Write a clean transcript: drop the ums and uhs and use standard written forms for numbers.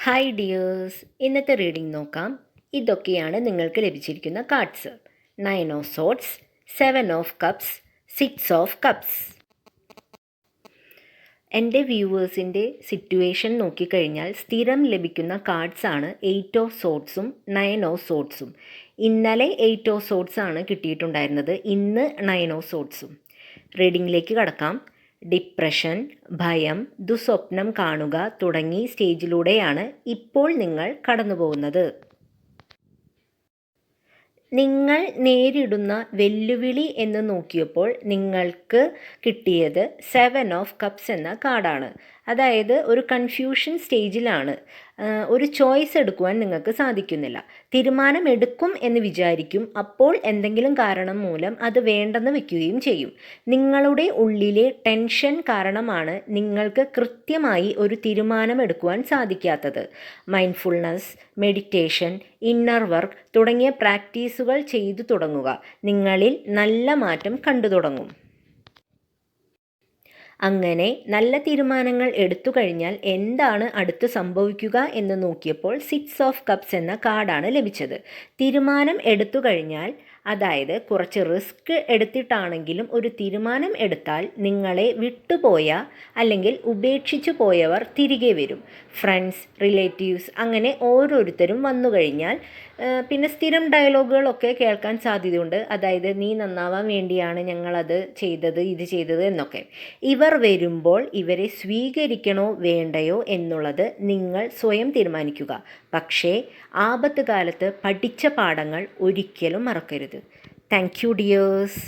Hi dears, ഇന്നത്തെ reading നോക്കാം. ഇതൊക്കെയാണ് നിങ്ങൾക്ക് ലഭിച്ചിരിക്കുന്ന cards. 9 of swords, 7 of cups, 6 of cups. എൻ്റെ വ്യൂവേഴ്സിൻ്റെ സിറ്റുവേഷൻ നോക്കിക്കഴിഞ്ഞാൽ സ്ഥിരം ലഭിക്കുന്ന കാർഡ്സാണ് 8 ഓഫ് സോർഡ്സും 9 ഓഫ് സോർഡ്സും. ഇന്നലെ 8 ഓഫ് സോർഡ്സ് ആണ് കിട്ടിയിട്ടുണ്ടായിരുന്നത്, ഇന്ന് 9 ഓഫ് സോർഡ്സും. റീഡിങ്ങിലേക്ക് കടക്കാം. ഡിപ്രഷൻ, ഭയം, ദുസ്വപ്നം കാണുക തുടങ്ങി സ്റ്റേജിലൂടെയാണ് ഇപ്പോൾ നിങ്ങൾ കടന്നു പോകുന്നത്. നിങ്ങൾ നേരിടുന്ന വെല്ലുവിളി എന്ന് നോക്കിയപ്പോൾ നിങ്ങൾക്ക് കിട്ടിയത് 7 ഓഫ് കപ്സ് എന്ന കാർഡാണ്. അതായത് ഒരു കൺഫ്യൂഷൻ സ്റ്റേജിലാണ്. ഒരു ചോയ്സ് എടുക്കുവാൻ നിങ്ങൾക്ക് സാധിക്കുന്നില്ല. തീരുമാനം എടുക്കും എന്ന് വിചാരിക്കും, അപ്പോൾ എന്തെങ്കിലും കാരണം മൂലം അത് വേണ്ടെന്ന് വെക്കുകയും ചെയ്യും. നിങ്ങളുടെ ഉള്ളിലെ ടെൻഷൻ കാരണമാണ് നിങ്ങൾക്ക് കൃത്യമായി ഒരു തീരുമാനം എടുക്കുവാൻ സാധിക്കാത്തത്. മൈൻഡ്ഫുൾനെസ്, മെഡിറ്റേഷൻ, ഇന്നർ വർക്ക് തുടങ്ങിയ പ്രാക്ടീസുകൾ ചെയ്തു തുടങ്ങുക. നിങ്ങളിൽ നല്ല മാറ്റം കണ്ടു തുടങ്ങും. അങ്ങനെ നല്ല തീരുമാനങ്ങൾ എടുത്തു കഴിഞ്ഞാൽ എന്താണ് അടുത്ത് സംഭവിക്കുക എന്ന് നോക്കിയപ്പോൾ 6 ഓഫ് കപ്സ് എന്ന കാർഡാണ് ലഭിച്ചത്. തീരുമാനം എടുത്തു കഴിഞ്ഞാൽ, അതായത് കുറച്ച് റിസ്ക് എടുത്തിട്ടാണെങ്കിലും ഒരു തീരുമാനം എടുത്താൽ നിങ്ങളെ വിട്ടുപോയ അല്ലെങ്കിൽ ഉപേക്ഷിച്ചു പോയവർ തിരികെ വരും. ഫ്രണ്ട്സ്, റിലേറ്റീവ്സ് അങ്ങനെ ഓരോരുത്തരും വന്നു കഴിഞ്ഞാൽ പിന്നെ സ്ഥിരം ഡയലോഗുകളൊക്കെ കേൾക്കാൻ സാധ്യതയുണ്ട്. അതായത് നീ നന്നാവാൻ വേണ്ടിയാണ് ഞങ്ങളത് ചെയ്തത്, ഇത് ചെയ്തത് എന്നൊക്കെ. ഇവർ വരുമ്പോൾ ഇവരെ സ്വീകരിക്കണോ വേണ്ടയോ എന്നുള്ളത് നിങ്ങൾ സ്വയം തീരുമാനിക്കുക. പക്ഷേ ആപത്ത് കാലത്ത് പഠിച്ച പാഠങ്ങൾ ഒരിക്കലും മറക്കരുത്. Thank you dears.